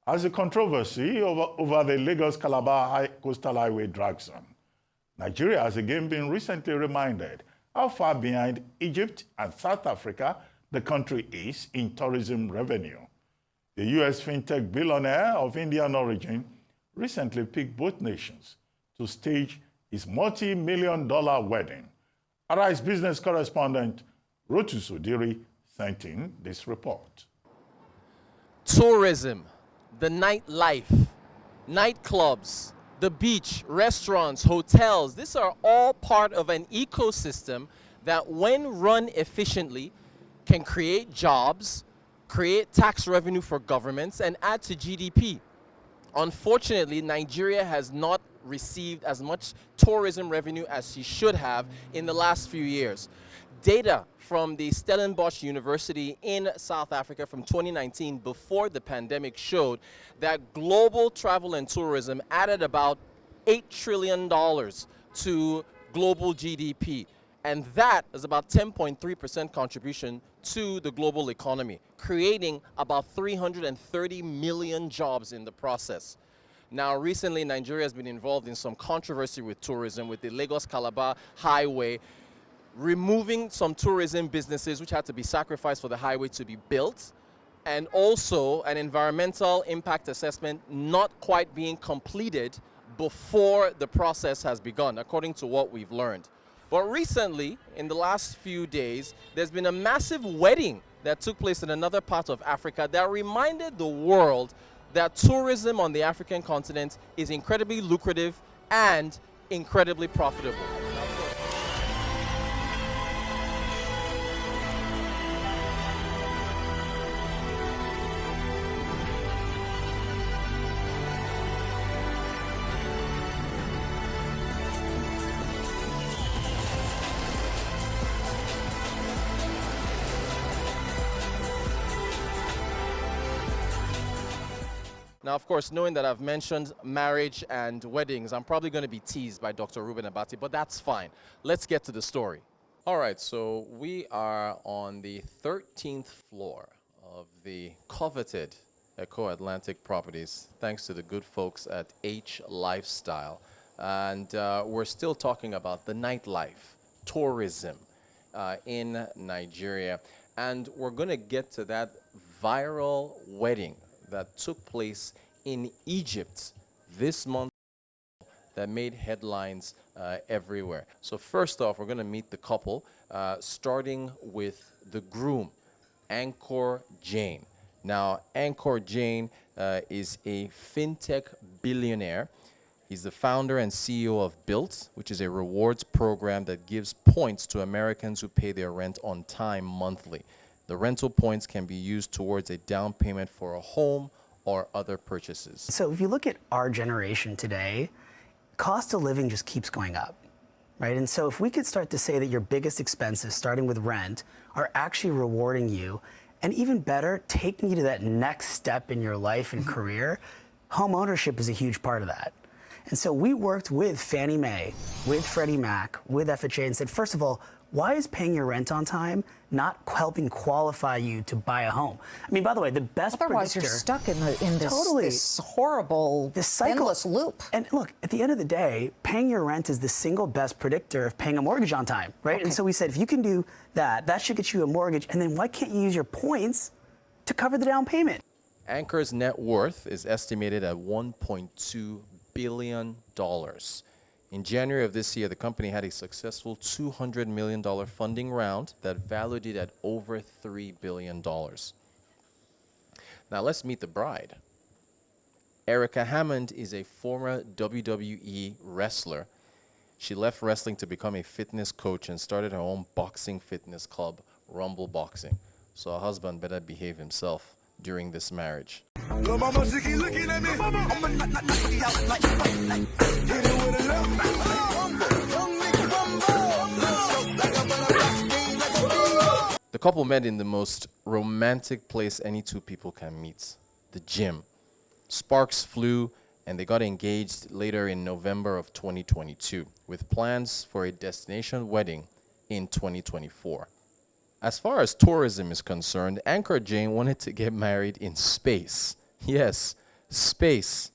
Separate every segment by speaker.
Speaker 1: as the controversy over the Lagos-Calabar coastal highway drags on. Nigeria has again been recently reminded how far behind Egypt and South Africa the country is in tourism revenue. The U.S. Fintech billionaire of Indian origin recently picked both nations to stage his multi-million-dollar wedding. Arise Business Correspondent Rotus Oddiri sent in this report.
Speaker 2: Tourism, the nightlife, nightclubs, the beach, restaurants, hotels, these are all part of an ecosystem that, when run efficiently, can create jobs, create tax revenue for governments, and add to GDP. Unfortunately, Nigeria has not received as much tourism revenue as she should have in the last few years. Data from the Stellenbosch University in South Africa from 2019, before the pandemic, showed that global travel and tourism added about $8 trillion to global GDP. And that is about 10.3% contribution to the global economy, creating about 330 million jobs in the process. Now, recently, Nigeria has been involved in some controversy with tourism, with the Lagos-Calabar highway, removing some tourism businesses which had to be sacrificed for the highway to be built, and also an environmental impact assessment not quite being completed before the process has begun, according to what we've learned. But recently, in the last few days, there's been a massive wedding that took place in another part of Africa that reminded the world that tourism on the African continent is incredibly lucrative and incredibly profitable. Now, of course, knowing that I've mentioned marriage and weddings, I'm probably going to be teased by Dr. Ruben Abati, but that's fine. Let's get to the story. All right, so we are on the 13th floor of the coveted Echo Atlantic Properties, thanks to the good folks at H Lifestyle. And we're still talking about the nightlife, tourism in Nigeria. And we're going to get to that viral wedding that took place in Egypt this month that made headlines everywhere. So first off, we're going to meet the couple, starting with the groom, Ankur Jain. Now, Ankur Jain is a fintech billionaire. He's the founder and CEO of Built, which is a rewards program that gives points to Americans who pay their rent on time monthly. The rental points can be used towards a down payment for a home or other purchases.
Speaker 3: So if you look at our generation today, cost of living just keeps going up, right? And so if we could start to say that your biggest expenses, starting with rent, are actually rewarding you, and even better, taking you to that next step in your life and career, home ownership is a huge part of that. And so we worked with Fannie Mae, with Freddie Mac, with FHA, and said, first of all, why is paying your rent on time not helping qualify you to buy a home? I mean, by the way, the best
Speaker 4: Otherwise,
Speaker 3: predictor...
Speaker 4: you're stuck in this,
Speaker 3: totally,
Speaker 4: this horrible,
Speaker 3: this cycle,
Speaker 4: endless loop.
Speaker 3: And look, at the end of the day, paying your rent is the single best predictor of paying a mortgage on time, right? Okay. And so we said, if you can do that, that should get you a mortgage, and then why can't you use your points to cover the down payment?
Speaker 2: Ankur's net worth is estimated at $1.2 billion. In January of this year, the company had a successful $200 million funding round that valued it at over $3 billion. Now let's meet the bride. Erica Hammond is a former WWE wrestler. She left wrestling to become a fitness coach and started her own boxing fitness club, Rumble Boxing. So her husband better behave himself during this marriage. The couple met in the most romantic place any two people can meet, the gym. Sparks flew, and they got engaged later in November of 2022, with plans for a destination wedding in 2024. As far as tourism is concerned, Ankur Jain wanted to get married in space. Yes, Space.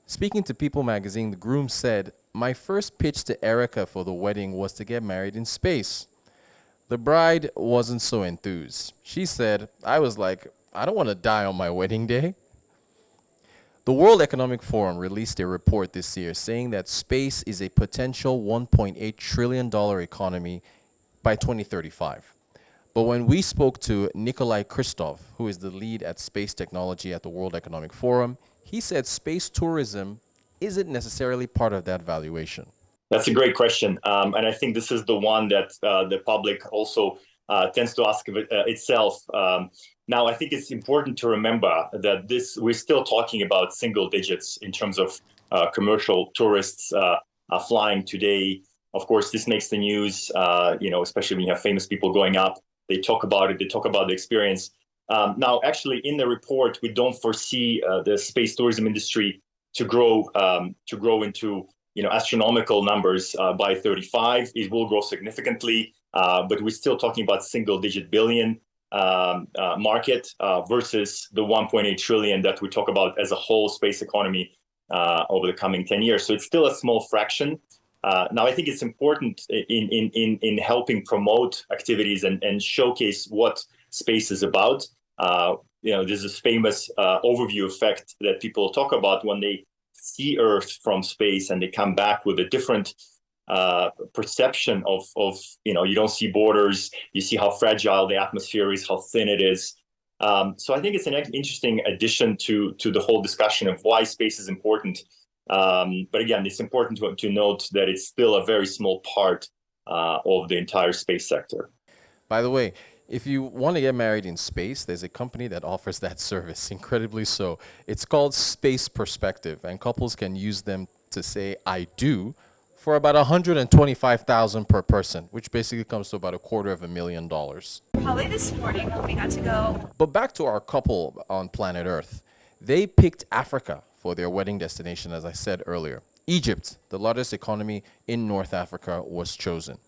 Speaker 2: Speaking to People magazine, the groom said, "My first pitch to Erica for the wedding was to get married in space." The bride wasn't so enthused. She said, "I was like, I don't want to die on my wedding day." The World Economic Forum released a report this year saying that space is a potential $1.8 trillion economy by 2035. But when we spoke to Nikolai Kristov, who is the lead at space technology at the World Economic Forum, he said space tourism isn't necessarily part of that valuation.
Speaker 5: That's a great question. And I think this is the one that the public also tends to ask of itself. Now, I think it's important to remember that we're still talking about single digits in terms of commercial tourists flying today. Of course, this makes the news, especially when you have famous people going up. They talk about it. They talk about the experience. Now, actually, in the report, we don't foresee the space tourism industry to grow into astronomical numbers by 35. It will grow significantly, but we're still talking about single-digit billion market versus the 1.8 trillion that we talk about as a whole space economy over the coming 10 years. So it's still a small fraction. Now, I think it's important in helping promote activities and showcase what space is about. There's this famous overview effect that people talk about when they see Earth from space and they come back with a different perception of you don't see borders, you see how fragile the atmosphere is, how thin it is. So I think it's an interesting addition to the whole discussion of why space is important. But again, it's important to note that it's still a very small part of the entire space sector.
Speaker 2: By the way, if you want to get married in space, there's a company that offers that service, incredibly so. It's called Space Perspective, and couples can use them to say, "I do," for about $125,000 per person, which basically comes to about $250,000.
Speaker 6: Probably this morning when we got to go.
Speaker 2: But back to our couple on planet Earth. They picked Africa for their wedding destination, as I said earlier. Egypt, the largest economy in North Africa, was chosen.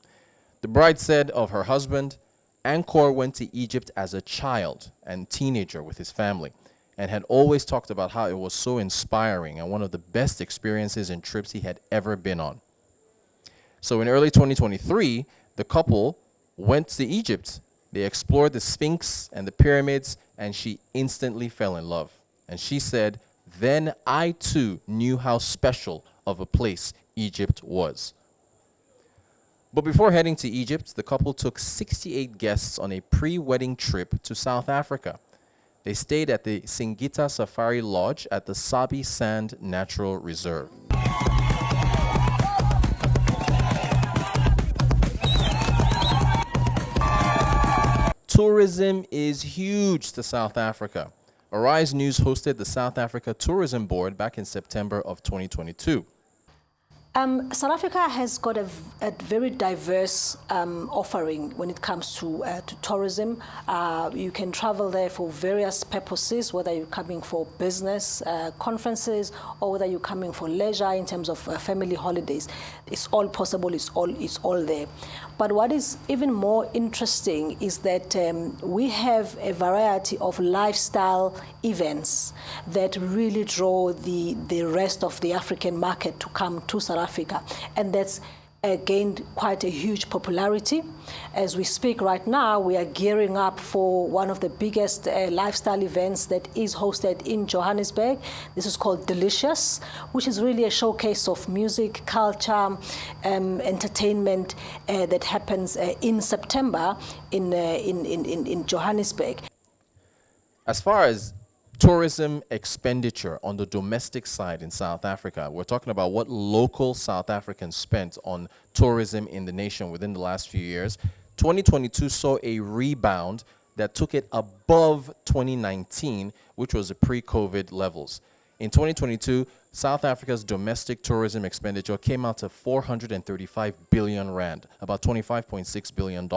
Speaker 2: The bride said of her husband, Angkor went to Egypt as a child and teenager with his family and had always talked about how it was so inspiring and one of the best experiences and trips he had ever been on. So in early 2023, the couple went to Egypt. They explored the Sphinx and the pyramids, and she instantly fell in love. And she said, "Then I too knew how special of a place Egypt was." But before heading to Egypt, the couple took 68 guests on a pre-wedding trip to South Africa. They stayed at the Singita Safari Lodge at the Sabi Sand Natural Reserve. Tourism is huge to South Africa. Arise News hosted the South Africa Tourism Board back in September of 2022.
Speaker 7: South Africa has got a very diverse offering when it comes to tourism. You can travel there for various purposes, whether you're coming for business conferences or whether you're coming for leisure in terms of family holidays. It's all possible. It's all there. But what is even more interesting is that we have a variety of lifestyle events that really draw the rest of the African market to come to South Africa. And that's gained quite a huge popularity. As we speak right now, we are gearing up for one of the biggest lifestyle events that is hosted in Johannesburg. This is called Delicious, which is really a showcase of music, culture, entertainment that happens in September in Johannesburg.
Speaker 2: As far as tourism expenditure on the domestic side in South Africa, we're talking about what local South Africans spent on tourism in the nation within the last few years. 2022 saw a rebound that took it above 2019, which was the pre-COVID levels. In 2022, South Africa's domestic tourism expenditure came out to 435 billion rand, about $25.6 billion.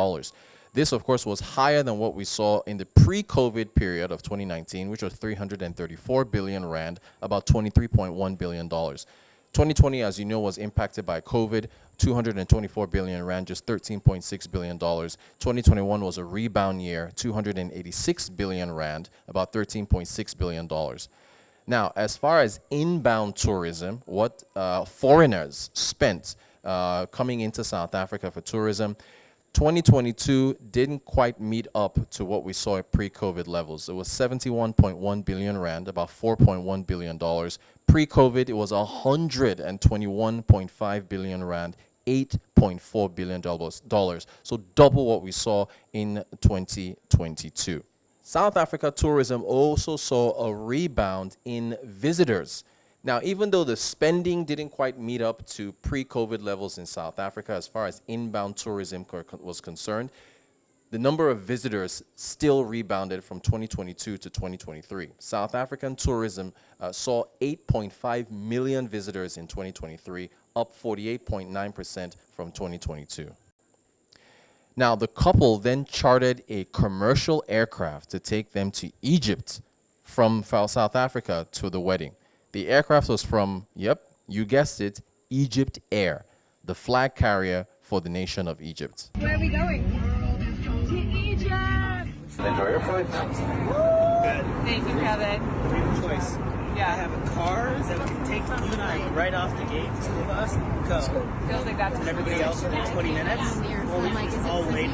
Speaker 2: This, of course, was higher than what we saw in the pre-COVID period of 2019, which was 334 billion rand, about $23.1 billion. 2020, as you know, was impacted by COVID, 224 billion rand, just $13.6 billion. 2021 was a rebound year, 286 billion rand, about $13.6 billion. Now, as far as inbound tourism, what foreigners spent coming into South Africa for tourism, 2022 didn't quite meet up to what we saw at pre-COVID levels. It was 71.1 billion rand, about $4.1 billion. Pre-COVID, it was 121.5 billion rand, $8.4 billion. So double what we saw in 2022. South Africa tourism also saw a rebound in visitors. Now, even though the spending didn't quite meet up to pre-COVID levels in South Africa as far as inbound tourism was concerned, the number of visitors still rebounded from 2022 to 2023. South African tourism saw 8.5 million visitors in 2023, up 48.9% from 2022. Now, the couple then chartered a commercial aircraft to take them to Egypt from South Africa to the wedding. The aircraft was from, yep, you guessed it, Egypt Air, the flag carrier for the nation of Egypt.
Speaker 6: Where are we going? To Egypt!
Speaker 8: Enjoy your flight.
Speaker 6: Good. Thank you, Kevin.
Speaker 8: We have a choice.
Speaker 6: Yeah.
Speaker 8: I have a car that we can take you and I right off the gate, two of us, go.
Speaker 6: Feels like that's
Speaker 8: And everybody else within 20 minutes. All wait.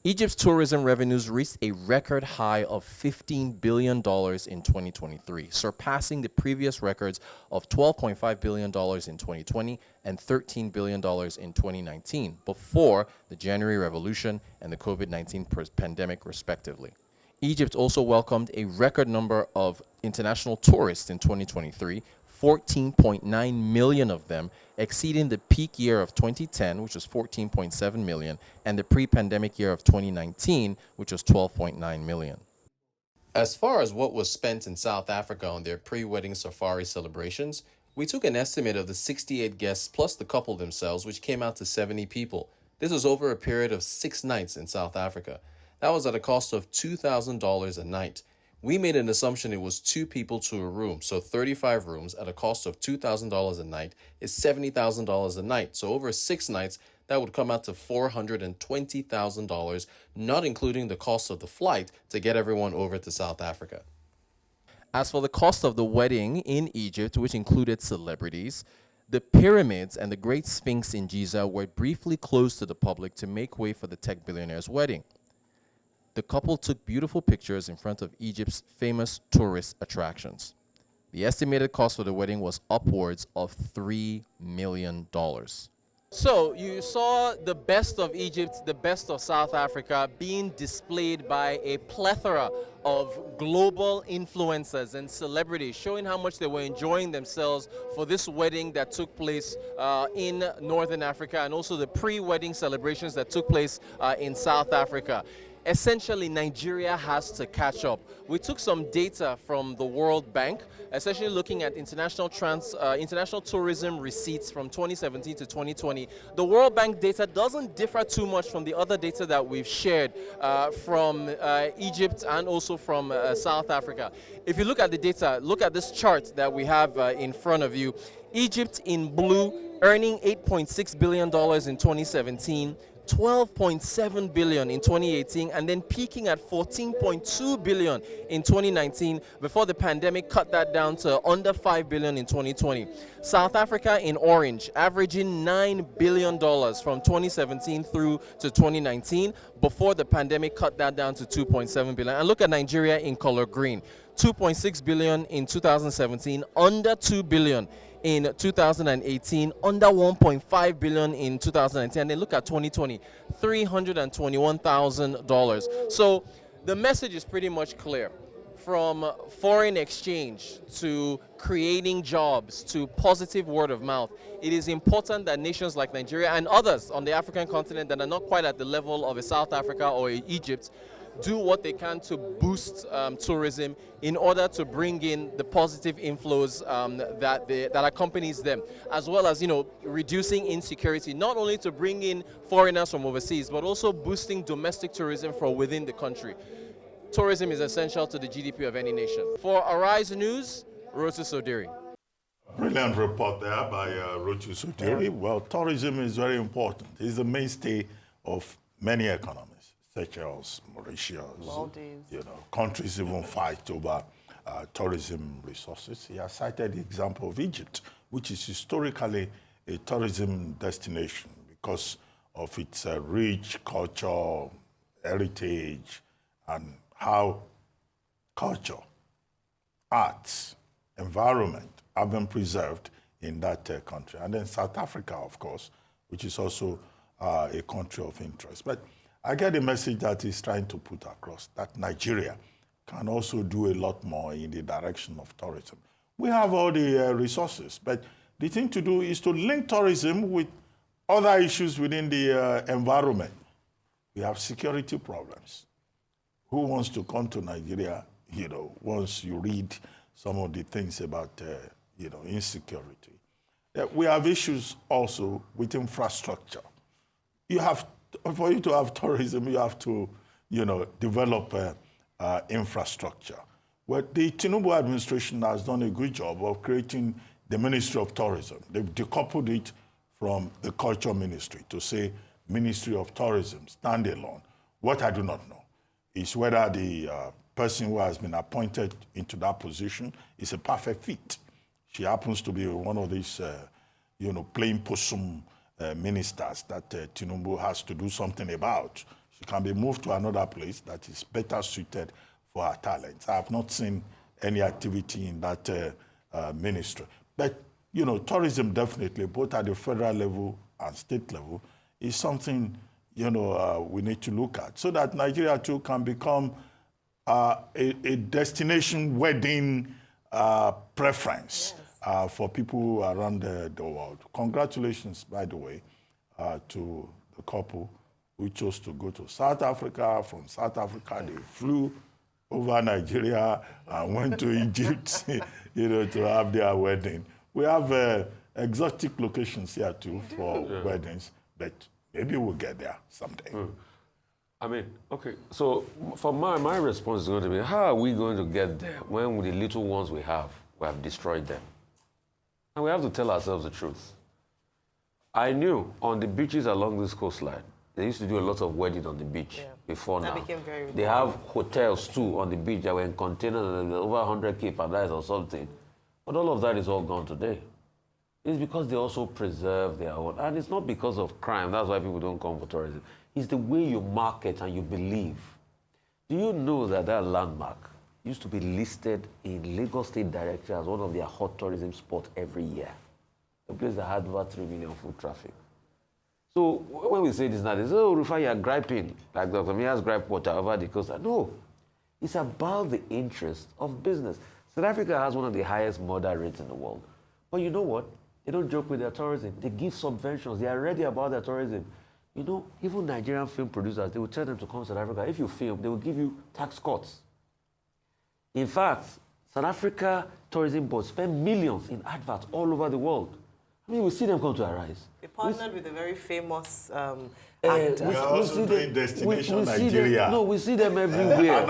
Speaker 2: Egypt's tourism revenues reached a record high of $15 billion in 2023, surpassing the previous records of $12.5 billion in 2020 and $13 billion in 2019, before the January Revolution and the COVID-19 pandemic, respectively. Egypt also welcomed a record number of international tourists in 2023, 14.9 million of them, exceeding the peak year of 2010, which was 14.7 million, and the pre-pandemic year of 2019, which was 12.9 million. As far as what was spent in South Africa on their pre-wedding safari celebrations, we took an estimate of the 68 guests plus the couple themselves, which came out to 70 people. This was over a period of 6 nights in South Africa. That was at a cost of $2,000 a night. We made an assumption it was 2 people to a room, so 35 rooms at a cost of $2,000 a night is $70,000 a night. So over 6 nights, that would come out to $420,000, not including the cost of the flight to get everyone over to South Africa. As for the cost of the wedding in Egypt, which included celebrities, the pyramids and the Great Sphinx in Giza were briefly closed to the public to make way for the tech billionaire's wedding. The couple took beautiful pictures in front of Egypt's famous tourist attractions. The estimated cost for the wedding was upwards of $3 million. So you saw the best of Egypt, the best of South Africa being displayed by a plethora of global influencers and celebrities, showing how much they were enjoying themselves for this wedding that took place in Northern Africa, and also the pre-wedding celebrations that took place in South Africa. Essentially, Nigeria has to catch up. We took some data from the World Bank, essentially looking at international tourism receipts from 2017 to 2020. The World Bank data doesn't differ too much from the other data that we've shared from Egypt and also from South Africa. If you look at the data, look at this chart that we have in front of you. Egypt in blue, earning $8.6 billion in 2017, 12.7 billion in 2018, and then peaking at 14.2 billion in 2019 before the pandemic cut that down to under 5 billion in 2020. South Africa in orange, averaging $9 billion from 2017 through to 2019 before the pandemic cut that down to 2.7 billion. And look at Nigeria in color green, 2.6 billion in 2017, under 2 billion in 2018, under 1.5 billion in 2019, and then look at 2020, $321,000. So the message is pretty much clear. From foreign exchange to creating jobs to positive word of mouth, it is important that nations like Nigeria and others on the African continent that are not quite at the level of a South Africa or a Egypt do what they can to boost tourism in order to bring in the positive inflows that accompanies them, as well as, reducing insecurity, not only to bring in foreigners from overseas, but also boosting domestic tourism from within the country. Tourism is essential to the GDP of any nation. For Arise News, Rotus Oddiri.
Speaker 1: Brilliant report there by Rotus Oddiri. Well, tourism is very important. It's the mainstay of many economies. Seychelles, Mauritius,
Speaker 9: Maldives.
Speaker 1: countries even fight over tourism resources. He has cited the example of Egypt, which is historically a tourism destination because of its rich culture, heritage, and how culture, arts, environment have been preserved in that country. And then South Africa, of course, which is also a country of interest. But I get the message that he's trying to put across, that Nigeria can also do a lot more in the direction of tourism. We have all the resources, but the thing to do is to link tourism with other issues within the environment. We have security problems. Who wants to come to Nigeria, once you read some of the things about, insecurity? We have issues also with infrastructure. For you to have tourism, you have to, develop infrastructure. Well, the Tinubu administration has done a good job of creating the Ministry of Tourism. They've decoupled it from the Culture Ministry to say Ministry of Tourism, standalone. What I do not know is whether the person who has been appointed into that position is a perfect fit. She happens to be one of these, plain possum ministers that Tinubu has to do something about. She can be moved to another place that is better suited for her talents. I have not seen any activity in that ministry. But, tourism definitely, both at the federal level and state level, is something, we need to look at so that Nigeria too can become a destination wedding preference for people around the world. Congratulations, by the way, to the couple who chose to go to South Africa. From South Africa, they flew over Nigeria and went to Egypt, to have their wedding. We have exotic locations here too for weddings, but maybe we'll get there someday.
Speaker 10: I mean, okay, so for my response is going to be, how are we going to get there when with the little ones we have destroyed them? And we have to tell ourselves the truth. I knew on the beaches along this coastline, they used to do a lot of wedding on the beach before now.
Speaker 9: That became very
Speaker 10: They have hotels too on the beach that were in containers and over 100K per night or something. But all of that is all gone today. It's because they also preserve their own. And it's not because of crime. That's why people don't come for tourism. It's the way you market and you believe. Do you know that landmark used to be listed in Lagos State Directory as one of their hot tourism spots every year? A place that had over 3 million foot traffic. So when we say this now, they say, oh, Rufai, you're griping, like Dr. Mia's gripe water over the coast. No, it's about the interest of business. South Africa has one of the highest murder rates in the world. But you know what? They don't joke with their tourism. They give subventions. They are ready about their tourism. Even Nigerian film producers, they will tell them to come to South Africa. If you film, they will give you tax cuts. In fact, South Africa Tourism Board spend millions in adverts all over the world. I mean, we see them come to Arise.
Speaker 9: They partnered with a very famous actor.
Speaker 1: We are also doing Destination Nigeria.
Speaker 10: We see them everywhere.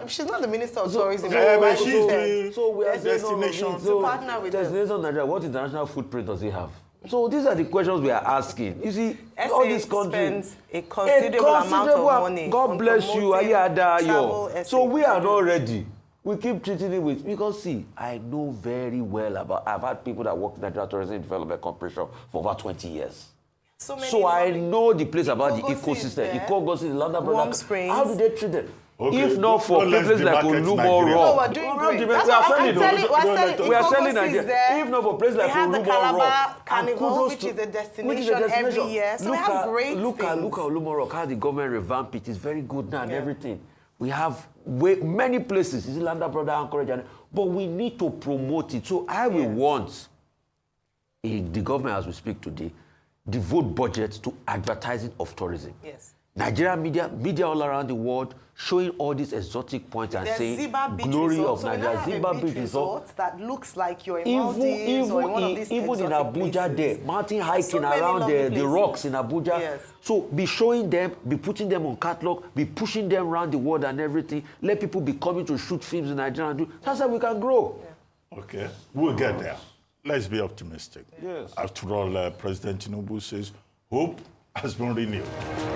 Speaker 9: She's not the Minister of Tourism.
Speaker 1: But she's doing
Speaker 10: we are
Speaker 1: Destination.
Speaker 9: To partner with
Speaker 10: Destination Nigeria, what international footprint does he have? So these are the questions we are asking. You see, all these countries
Speaker 9: spends a considerable amount of money.
Speaker 10: God bless you,
Speaker 9: travel.
Speaker 10: So we are not ready. We keep treating it with, because see, I know very well I've had people that work in Nigeria Tourism Development Corporation for over 20 years. So I know the place about the ecosystem. Ikogosi, the London
Speaker 9: Warm Springs.
Speaker 10: How do they treat them?
Speaker 1: Okay.
Speaker 10: If not for places like Olumo Rock, we are selling Nigeria. If not for places like Olumo Rock,
Speaker 9: Carnival, which is a destination every year. So we have great things.
Speaker 10: Look at Olumo Rock, how the government revamped it. It's very good now and everything. We have many places. It's Landa Brother Anchorage, but we need to promote it. So I will want the government, as we speak today, devote budget to advertising of tourism.
Speaker 9: Yes.
Speaker 10: Nigerian media all around the world showing all these exotic points and saying glory of Nigeria.
Speaker 9: Ziba Beach Resort that looks like you're in Maldives or in one of these
Speaker 10: even in Abuja
Speaker 9: places.
Speaker 10: there, mountain hiking around the rocks in Abuja.
Speaker 9: Yes.
Speaker 10: So be showing them, be putting them on catalog, be pushing them around the world and everything. Let people be coming to shoot films in Nigeria and do. That's how we can grow.
Speaker 1: Yeah. Okay, we'll get there. Let's be optimistic.
Speaker 10: Yes.
Speaker 1: After all, President Tinubu says hope has been renewed.